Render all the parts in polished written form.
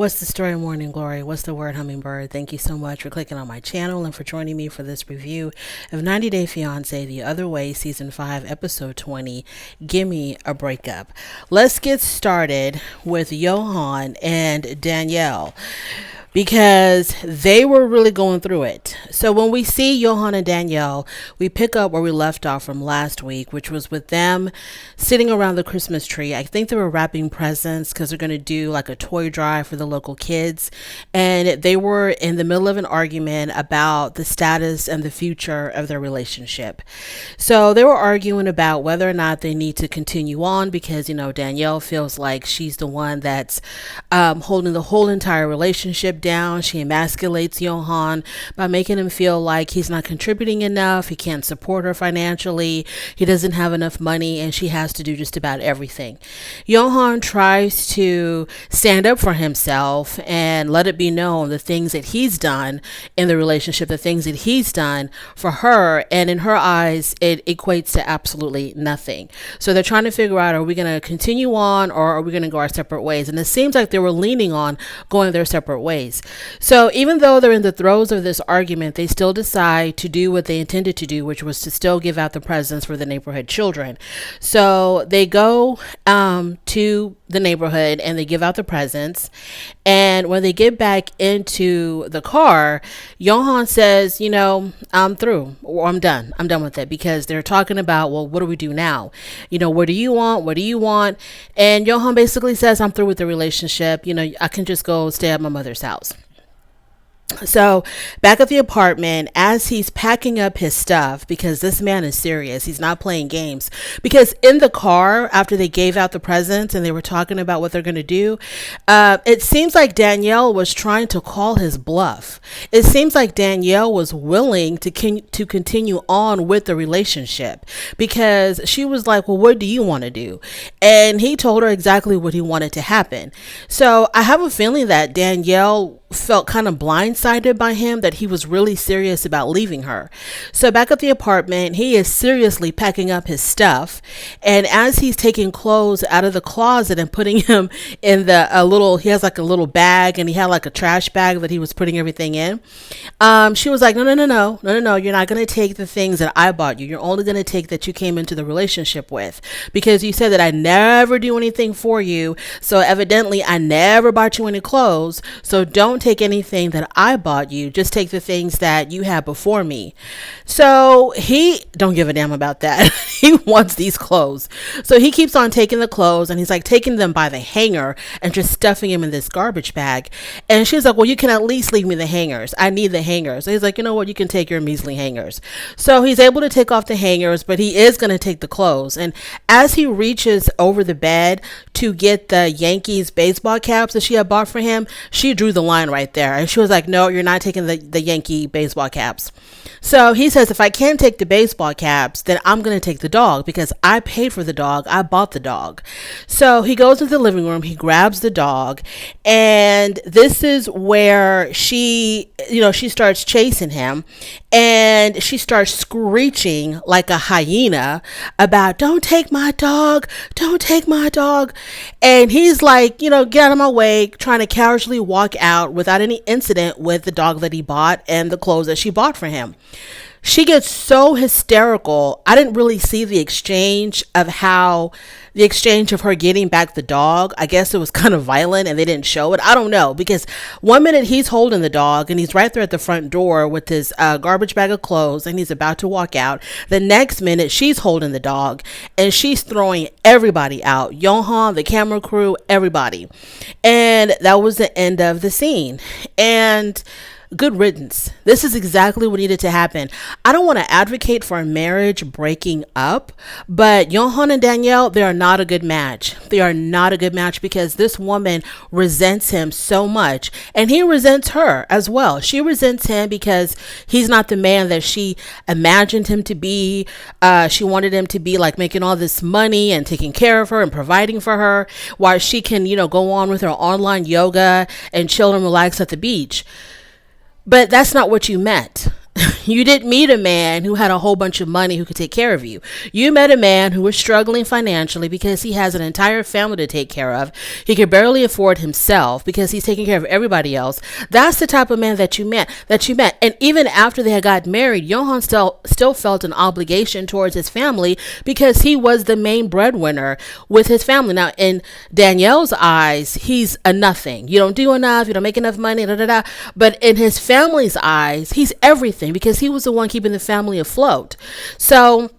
What's the story, Morning Glory? What's the word, Hummingbird? Thank you so much for clicking on my channel and for joining me for this review of 90 Day Fiancé The Other Way, Season 5, Episode 20, Gimme a Breakup. Let's get started with Johan and Danielle, because they were really going through it. So when we see Johan and Danielle, we pick up where we left off from last week, which was with them sitting around the Christmas tree. I think they were wrapping presents because they're going to do like a toy drive for the local kids. And they were in the middle of an argument about the status and the future of their relationship. So they were arguing about whether or not they need to continue on because, Danielle feels like she's the one that's holding the whole entire relationship down. She emasculates Johan by making him feel like he's not contributing enough. He can't support her financially. He doesn't have enough money, and she has to do just about everything. Johan tries to stand up for himself and let it be known the things that he's done in the relationship, the things that he's done for her, and in her eyes, it equates to absolutely nothing. So they're trying to figure out, are we going to continue on or are we going to go our separate ways? And it seems like they were leaning on going their separate ways. So even though they're in the throes of this argument, they still decide to do what they intended to do, which was to still give out the presents for the neighborhood children. So they go to the neighborhood and they give out the presents. And when they get back into the car, Johan says, I'm through, or I'm done. I'm done with it, because they're talking about, well, what do we do now? What do you want? What do you want? And Johan basically says, I'm through with the relationship. I can just go stay at my mother's house. So back at the apartment, as he's packing up his stuff, because this man is serious, he's not playing games, because in the car after they gave out the presents and they were talking about what they're going to do, it seems like Danielle was trying to call his bluff. It seems like Danielle was willing to continue on with the relationship, because she was like, well, what do you want to do? And he told her exactly what he wanted to happen. So I have a feeling that Danielle felt kind of blindsided by him, that he was really serious about leaving her. So back at the apartment, he is seriously packing up his stuff, and as he's taking clothes out of the closet and putting him in he has like a little bag, and he had like a trash bag that he was putting everything in. She was like, no, you're not going to take the things that I bought you. You're only going to take that you came into the relationship with, because you said that I never do anything for you, so evidently I never bought you any clothes, so don't take anything that I bought you, just take the things that you had before me. So he don't give a damn about that. He wants these clothes. So he keeps on taking the clothes, and he's like taking them by the hanger and just stuffing them in this garbage bag. And she's like, well, you can at least leave me the hangers. I need the hangers. And he's like, you know what? You can take your measly hangers. So he's able to take off the hangers, but he is going to take the clothes. And as he reaches over the bed to get the Yankees baseball caps that she had bought for him, she drew the line right there. And she was like, no, you're not taking the Yankee baseball caps. So he says, if I can't take the baseball caps, then I'm going to take the dog, because I paid for the dog. I bought the dog. So he goes into the living room, he grabs the dog, and this is where she starts chasing him, and she starts screeching like a hyena about, don't take my dog, don't take my dog. And he's like, get out of my way, trying to casually walk out without any incident with the dog that he bought and the clothes that she bought for him. She gets so hysterical. I didn't really see the exchange of her getting back the dog. I guess it was kind of violent and they didn't show it. I don't know, because one minute he's holding the dog and he's right there at the front door with his garbage bag of clothes, and he's about to walk out. The next minute she's holding the dog and she's throwing everybody out. Johan, the camera crew, everybody. And that was the end of the scene. And good riddance. This is exactly what needed to happen. I don't want to advocate for a marriage breaking up, but Johan and Danielle, they are not a good match. They are not a good match, because this woman resents him so much, and he resents her as well. She resents him because he's not the man that she imagined him to be. She wanted him to be like making all this money and taking care of her and providing for her, while she can, go on with her online yoga and chill and relax at the beach. But that's not what you meant. You didn't meet a man who had a whole bunch of money who could take care of you. You met a man who was struggling financially because he has an entire family to take care of. He could barely afford himself because he's taking care of everybody else. That's the type of man that you met. And even after they had got married, Johan still felt an obligation towards his family because he was the main breadwinner with his family. Now, in Danielle's eyes, he's a nothing. You don't do enough. You don't make enough money. Da, da, da. But in his family's eyes, he's everything because he was the one keeping the family afloat. So,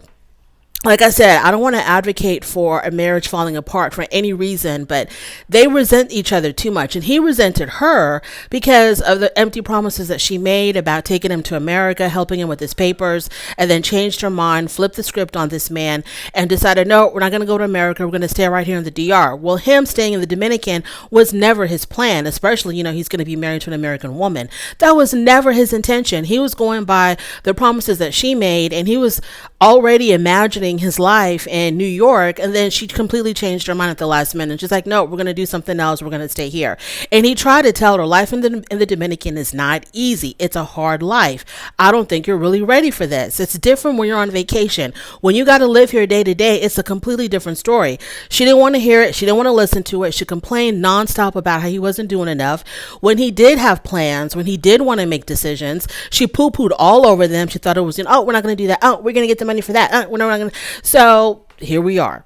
like I said, I don't want to advocate for a marriage falling apart for any reason, but they resent each other too much. And he resented her because of the empty promises that she made about taking him to America, helping him with his papers, and then changed her mind, flipped the script on this man, and decided, no, we're not going to go to America. We're going to stay right here in the DR. Well, him staying in the Dominican was never his plan, especially, he's going to be married to an American woman. That was never his intention. He was going by the promises that she made, and he was already imagining his life in New York, and then she completely changed her mind at the last minute. She's like, no, we're going to do something else. We're going to stay here. And he tried to tell her life in the Dominican is not easy. It's a hard life. I don't think you're really ready for this. It's different when you're on vacation. When you got to live here day to day, it's a completely different story. She didn't want to hear it. She didn't want to listen to it. She complained nonstop about how he wasn't doing enough. When he did have plans, when he did want to make decisions, she poo-pooed all over them. She thought it was, oh, we're not going to do that. Oh, we're going to get the money for that. We're not going to. So here we are.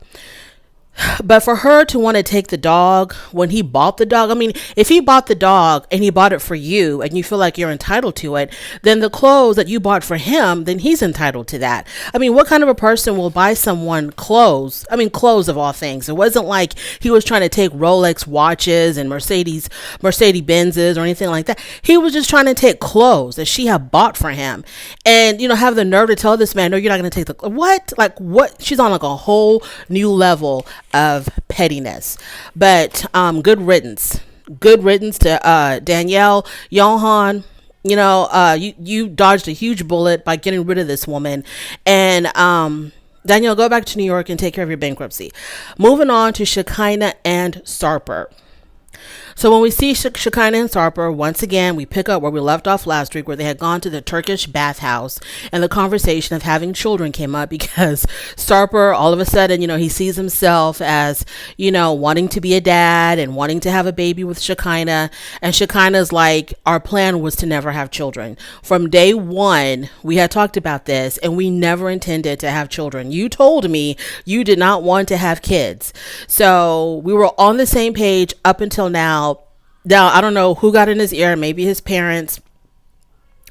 But for her to want to take the dog when he bought the dog, I mean, if he bought the dog and he bought it for you and you feel like you're entitled to it, then the clothes that you bought for him, then he's entitled to that. I mean, what kind of a person will buy someone clothes? I mean, clothes of all things. It wasn't like he was trying to take Rolex watches and Mercedes Benzes or anything like that. He was just trying to take clothes that she had bought for him and, have the nerve to tell this man, no, you're not going to take the, what? Like what? She's on like a whole new level of pettiness. But good riddance to Danielle. Johan, you dodged a huge bullet by getting rid of this woman. And Danielle, go back to New York and take care of your bankruptcy. Moving on to Shekinah and Sarper. So when we see Shekinah and Sarper, once again, we pick up where we left off last week, where they had gone to the Turkish bathhouse, and the conversation of having children came up because Sarper, all of a sudden, he sees himself as, wanting to be a dad and wanting to have a baby with Shekinah. And Shekinah's like, our plan was to never have children. From day one, we had talked about this, and we never intended to have children. You told me you did not want to have kids. So we were on the same page up until now. Now, I don't know who got in his ear, maybe his parents,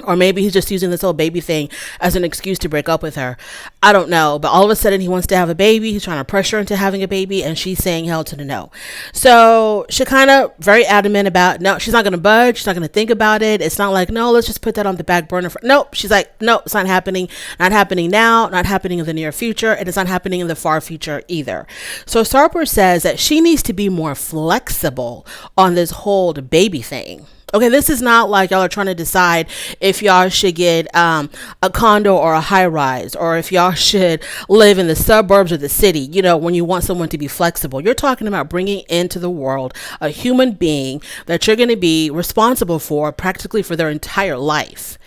or maybe he's just using this whole baby thing as an excuse to break up with her. I don't know. But all of a sudden he wants to have a baby. He's trying to pressure her into having a baby, and she's saying hell to the no. So Shekinah very adamant about, no, she's not going to budge. She's not going to think about it. It's not like, no, let's just put that on the back burner. Nope. She's like, no, it's not happening. Not happening now. Not happening in the near future. And it's not happening in the far future either. So Sarper says that she needs to be more flexible on this whole baby thing. Okay, this is not like y'all are trying to decide if y'all should get a condo or a high rise, or if y'all should live in the suburbs or the city, when you want someone to be flexible. You're talking about bringing into the world a human being that you're going to be responsible for practically for their entire life.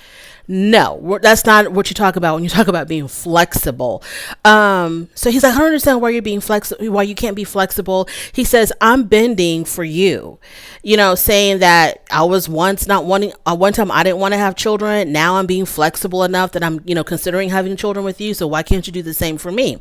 No, that's not what you talk about when you talk about being flexible. So he's like, I don't understand why you're being flexible, why you can't be flexible. He says, I'm bending for you, saying that I was once not wanting, one time I didn't want to have children. Now I'm being flexible enough that I'm, considering having children with you. So why can't you do the same for me?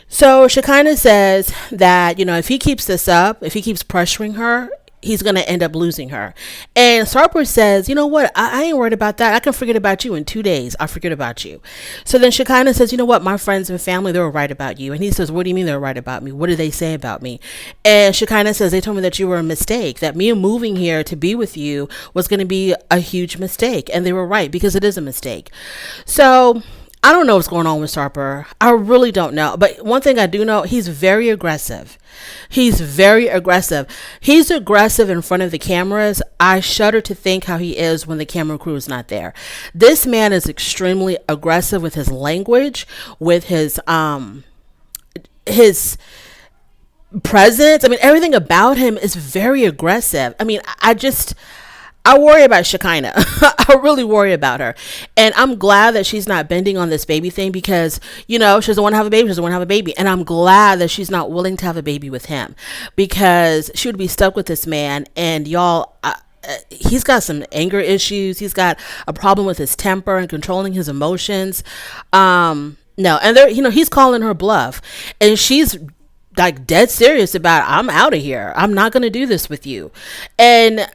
So Shekinah says that, if he keeps this up, if he keeps pressuring her, he's going to end up losing her. And Sarper says, you know what? I ain't worried about that. I can forget about you in 2 days. I'll forget about you. So then Shekinah says, you know what? My friends and family, they were right about you. And he says, what do you mean they're right about me? What did they say about me? And Shekinah says, they told me that you were a mistake, that me moving here to be with you was going to be a huge mistake. And they were right, because it is a mistake. So I don't know what's going on with Sarper. I really don't know. But one thing I do know, he's very aggressive. He's very aggressive. He's aggressive in front of the cameras. I shudder to think how he is when the camera crew is not there. This man is extremely aggressive with his language, with his presence. I mean, everything about him is very aggressive. I mean, I worry about Shekinah. I really worry about her. And I'm glad that she's not bending on this baby thing because, she doesn't want to have a baby. She doesn't want to have a baby. And I'm glad that she's not willing to have a baby with him because she would be stuck with this man. And y'all, he's got some anger issues. He's got a problem with his temper and controlling his emotions. No, and he's calling her bluff. And she's like dead serious about, I'm out of here. I'm not going to do this with you. And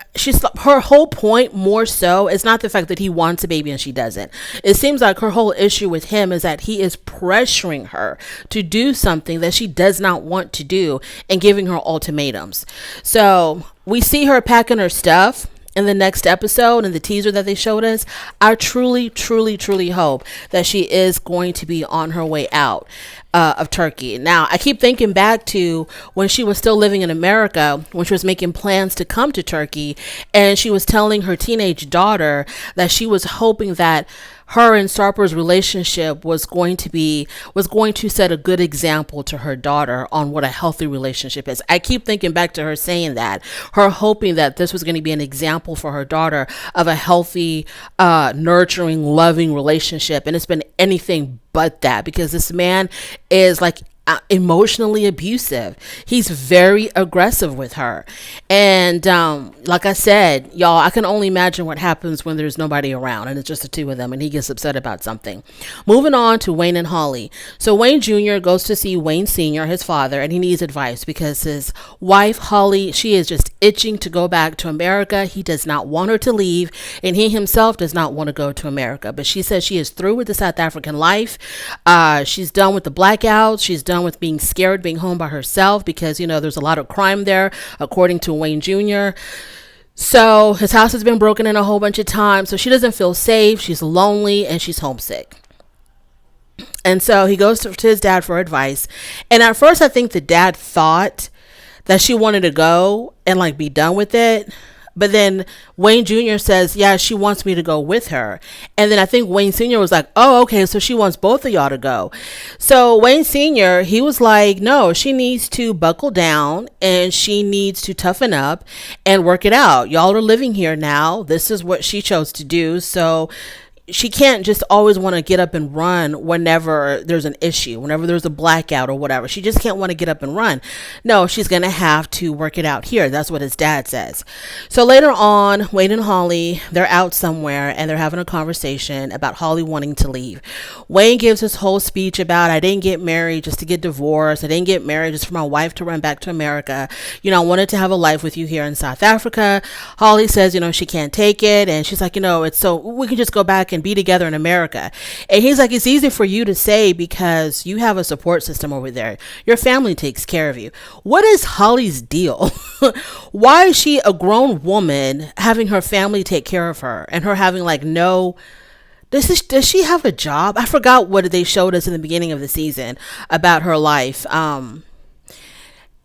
her whole point more so is not the fact that he wants a baby and she doesn't. It seems like her whole issue with him is that he is pressuring her to do something that she does not want to do and giving her ultimatums. So we see her packing her stuff in the next episode and the teaser that they showed us. I truly, truly, truly hope that she is going to be on her way out of Turkey. Now, I keep thinking back to when she was still living in America, when she was making plans to come to Turkey, and she was telling her teenage daughter that she was hoping that her and Sarper's relationship was going to set a good example to her daughter on what a healthy relationship is. I keep thinking back to her saying that, her hoping that this was going to be an example for her daughter of a healthy, nurturing, loving relationship. And it's been anything but that, because this man is like emotionally abusive. He's very aggressive with her. And like I said, y'all, I can only imagine what happens when there's nobody around and it's just the two of them and he gets upset about something. Moving on to Wayne and Holly. So Wayne Jr. goes to see Wayne Sr., his father, and he needs advice because his wife, Holly, she is just itching to go back to America. He does not want her to leave, and he himself does not want to go to America. But she says she is through with the South African life. She's done with the blackouts. She's done with being scared, being home by herself because, there's a lot of crime there, according to Wayne Jr. So his house has been broken in a whole bunch of times. So she doesn't feel safe. She's lonely and she's homesick. And so he goes to his dad for advice. And at first, I think the dad thought that she wanted to go and be done with it. But then Wayne Jr. says, yeah, she wants me to go with her. And then I think Wayne Sr. was like, oh, okay, so she wants both of y'all to go. So Wayne Sr., he was like, no, she needs to buckle down and she needs to toughen up and work it out. Y'all are living here now. This is what she chose to do. So she can't just always want to get up and run whenever there's an issue, whenever there's a blackout or whatever. She just can't want to get up and run. No, she's going to have to work it out here. That's what his dad says. So later on, Wayne and Holly, they're out somewhere and they're having a conversation about Holly wanting to leave. Wayne gives his whole speech about, I didn't get married just to get divorced. I didn't get married just for my wife to run back to America. I wanted to have a life with you here in South Africa. Holly says, she can't take it. And she's like, it's so we can just go back and be together in America. And he's like, it's easy for you to say because you have a support system over there. Your family takes care of you. What is Holly's deal? Why is she a grown woman having her family take care of her and her having no... Does she have a job? I forgot what they showed us in the beginning of the season about her life.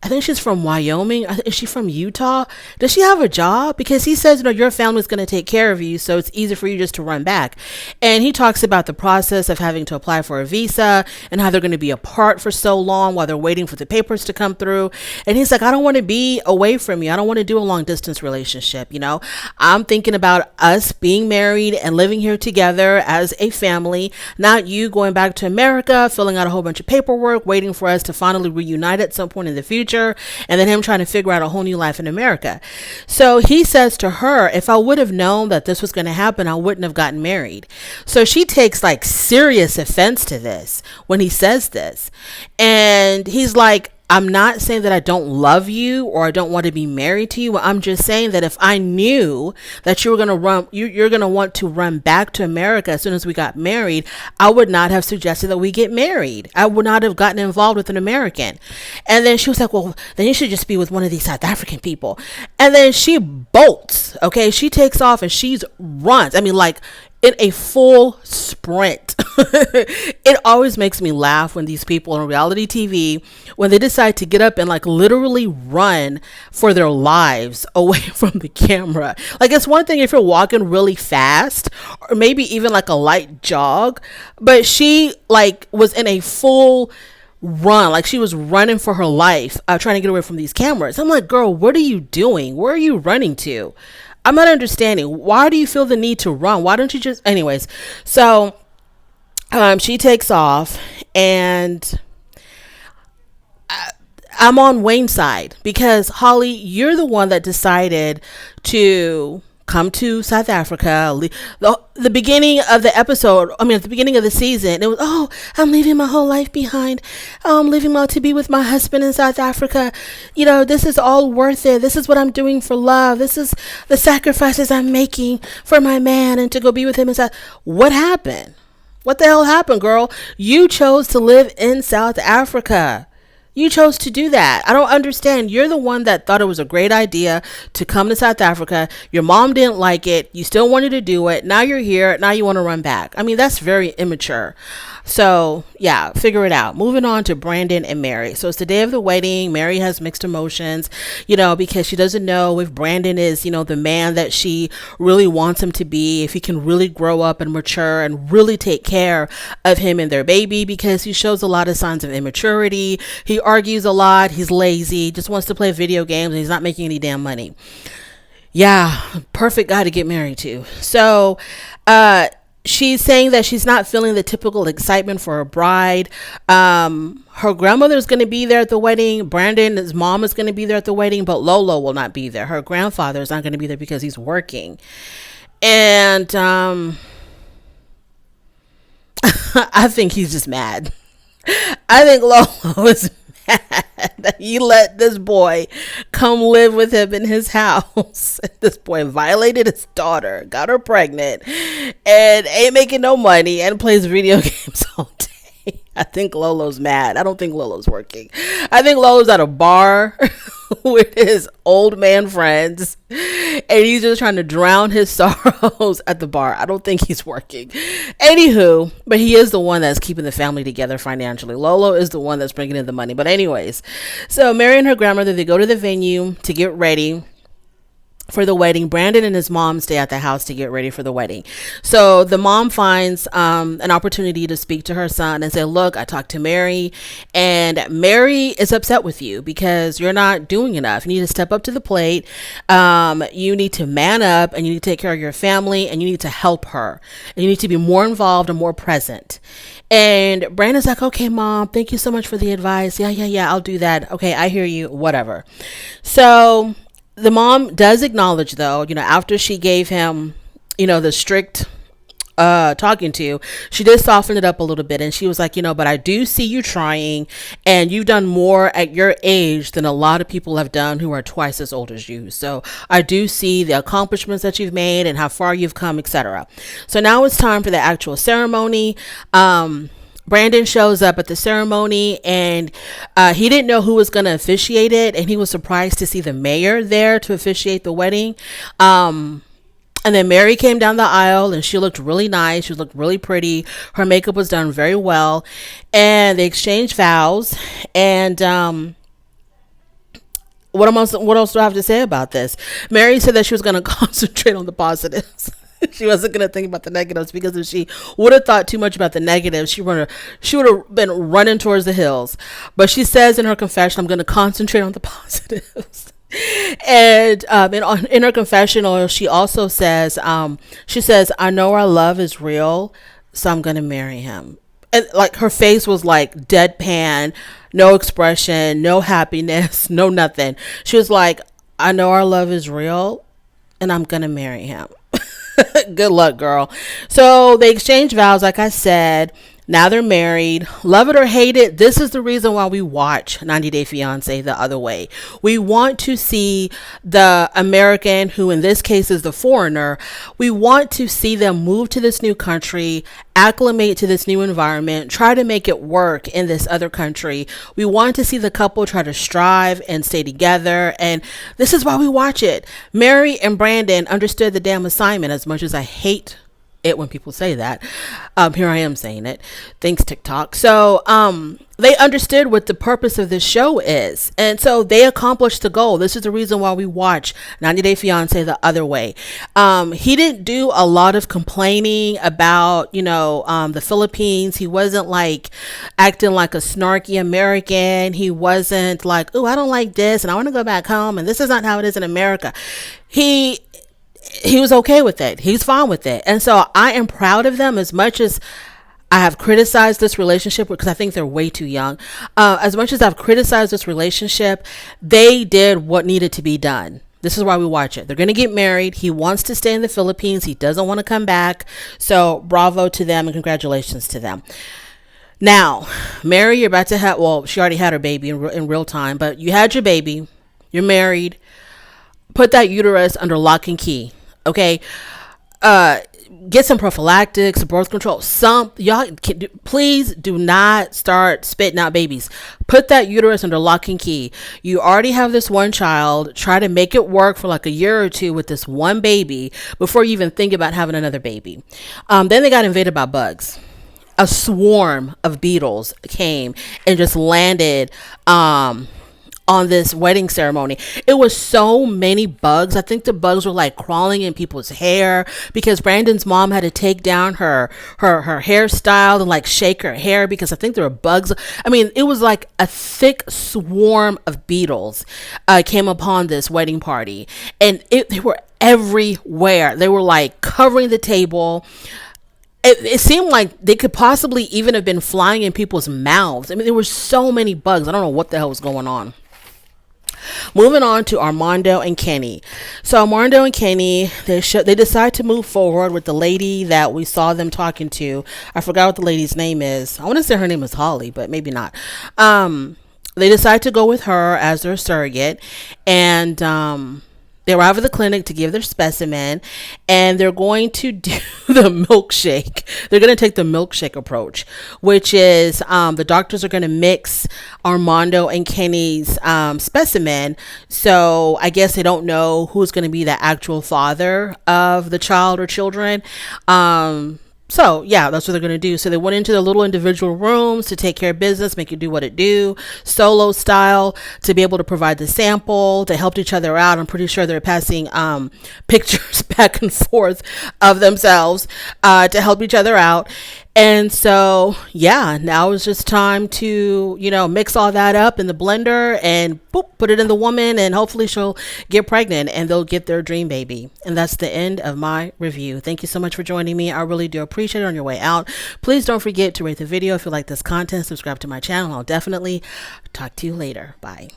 I think she's from Wyoming. Is she from Utah? Does she have a job? Because he says, your family's going to take care of you, so it's easy for you just to run back. And he talks about the process of having to apply for a visa and how they're going to be apart for so long while they're waiting for the papers to come through. And he's like, I don't want to be away from you. I don't want to do a long distance relationship. I'm thinking about us being married and living here together as a family, not you going back to America, filling out a whole bunch of paperwork, waiting for us to finally reunite at some point in the future. And then him trying to figure out a whole new life in America. So he says to her, if I would have known that this was going to happen, I wouldn't have gotten married. So she takes serious offense to this when he says this. And he's like, I'm not saying that I don't love you or I don't want to be married to you. I'm just saying that if I knew that you were going to you're going to want to run back to America as soon as we got married, I would not have suggested that we get married. I would not have gotten involved with an American. And then she was like, well, then you should just be with one of these South African people. And then she bolts. Okay. She takes off and she runs. In a full sprint. It always makes me laugh when these people on reality TV, when they decide to get up and literally run for their lives away from the camera. It's one thing if you're walking really fast or maybe even a light jog, but she was in a full run. She was running for her life, trying to get away from these cameras. I'm like, girl, what are you doing? Where are you running to? I'm not understanding. Why do you feel the need to run? Why don't you just, anyways? So, she takes off, and I'm on Wayne's side because, Holly, you're the one that decided to come to South Africa. The beginning of the episode, at the beginning of the season, it was, oh, I'm leaving my whole life behind. Oh, I'm leaving to be with my husband in South Africa. This is all worth it. This is what I'm doing for love. This is the sacrifices I'm making for my man and to go be with him in South. What happened? What the hell happened, girl? You chose to live in South Africa. You chose to do that. I don't understand. You're the one that thought it was a great idea to come to South Africa. Your mom didn't like it. You still wanted to do it. Now you're here. Now you want to run back. That's very immature. So, yeah, figure it out. Moving on to Brandon and Mary. So it's the day of the wedding. Mary has mixed emotions, because she doesn't know if Brandon is, the man that she really wants him to be, if he can really grow up and mature and really take care of him and their baby, because he shows a lot of signs of immaturity. He argues a lot. He's lazy, just wants to play video games, and he's not making any damn money. Yeah, perfect guy to get married to. So, she's saying that she's not feeling the typical excitement for a bride. Her grandmother's going to be there at the wedding. Brandon's mom is going to be there at the wedding, but Lolo will not be there. Her grandfather is not going to be there because he's working. And I think he's just mad. I think Lolo is mad that he let this boy come live with him in his house. This boy violated his daughter, got her pregnant, and ain't making no money and plays video games all day. I think Lolo's mad. I don't think Lolo's working. I think Lolo's at a bar with his old man friends, and he's just trying to drown his sorrows at the bar. I don't think he's working. Anywho, but he is the one that's keeping the family together financially. Lolo is the one that's bringing in the money. But anyways, so Mary and her grandmother, they go to the venue to get ready for the wedding. Brandon and his mom stay at the house to get ready for the wedding. So the mom finds an opportunity to speak to her son and say, look, I talked to Mary, and Mary is upset with you because you're not doing enough. You need to step up to the plate. You need to man up, and you need to take care of your family, and you need to help her, and you need to be more involved and more present. And Brandon's like, okay, mom, thank you so much for the advice. Yeah, I'll do that. Okay, I hear you, whatever. So the mom does acknowledge, though, after she gave him, the strict talking to, she did soften it up a little bit, and she was like, but I do see you trying, and you've done more at your age than a lot of people have done who are twice as old as you. So I do see the accomplishments that you've made and how far you've come, etc. So now it's time for the actual ceremony. Brandon shows up at the ceremony, and he didn't know who was going to officiate it, and he was surprised to see the mayor there to officiate the wedding. And then Mary came down the aisle, and she looked really nice. She looked really pretty. Her makeup was done very well, and they exchanged vows. And what else do I have to say about this? Mary said that she was going to concentrate on the positives. She wasn't going to think about the negatives, because if she would have thought too much about the negatives, she would have been running towards the hills. But she says in her confession, I'm going to concentrate on the positives. And in her confessional, she also says, I know our love is real, so I'm going to marry him. And like, her face was like deadpan, no expression, no happiness, no nothing. She was like, I know our love is real, and I'm going to marry him. Good luck, girl. So they exchanged vows, like I said. Now they're married. Love it or hate it, this is the reason why we watch 90 Day Fiancé the other way. We want to see the American, who in this case is the foreigner, we want to see them move to this new country, acclimate to this new environment, try to make it work in this other country. We want to see the couple try to strive and stay together, and this is why we watch it. Mary and Brandon understood the damn assignment, as much as I hate it when people say that. Here I am saying it. Thanks, TikTok. So they understood what the purpose of this show is, and so they accomplished the goal. This is the reason why we watch 90 Day Fiancé the other way. He didn't do a lot of complaining about the Philippines. He wasn't like acting like a snarky American. He wasn't like, oh, I don't like this and I want to go back home and this is not how it is in America. he was okay with it. He's fine with it. And so I am proud of them. As much as I have criticized this relationship, because I think they're way too young. As much as I've criticized this relationship, they did what needed to be done. This is why we watch it. They're going to get married. He wants to stay in the Philippines. He doesn't want to come back. So bravo to them and congratulations to them. Now, Mary, you're about to have, well, she already had her baby in real time, but you had your baby. You're married. Put that uterus under lock and key. Okay. Get some prophylactics, birth control. Y'all, please do not start spitting out babies. Put that uterus under lock and key. You already have this one child. Try to make it work for like a year or two with this one baby before you even think about having another baby. Then they got invaded by bugs. A swarm of beetles came and just landed on this wedding ceremony. It was so many bugs. I think the bugs were like crawling in people's hair because Brandon's mom had to take down her hairstyle and like shake her hair because I think there were bugs. I mean, it was like a thick swarm of beetles came upon this wedding party, and they were everywhere. They were like covering the table. It seemed like they could possibly even have been flying in people's mouths. I mean, there were so many bugs. I don't know what the hell was going on. Moving on to Armando and Kenny. So Armando and Kenny, they decide to move forward with the lady that we saw them talking to. I forgot what the lady's name is. I want to say her name is Holly, but maybe not. They decide to go with her as their surrogate, and they arrive at the clinic to give their specimen, and they're going to do the milkshake. They're going to take the milkshake approach, which is the doctors are going to mix Armando and Kenny's specimen. So I guess they don't know who's going to be the actual father of the child or children. So yeah, that's what they're going to do. So they went into the little individual rooms to take care of business, make it do what it do, solo style, to be able to provide the sample, to help each other out. I'm pretty sure they're passing pictures back and forth of themselves to help each other out. And so, yeah, now it's just time to, mix all that up in the blender and boop, put it in the woman, and hopefully she'll get pregnant and they'll get their dream baby. And that's the end of my review. Thank you so much for joining me. I really do appreciate it. On your way out, please don't forget to rate the video if you like this content, subscribe to my channel. I'll definitely talk to you later. Bye.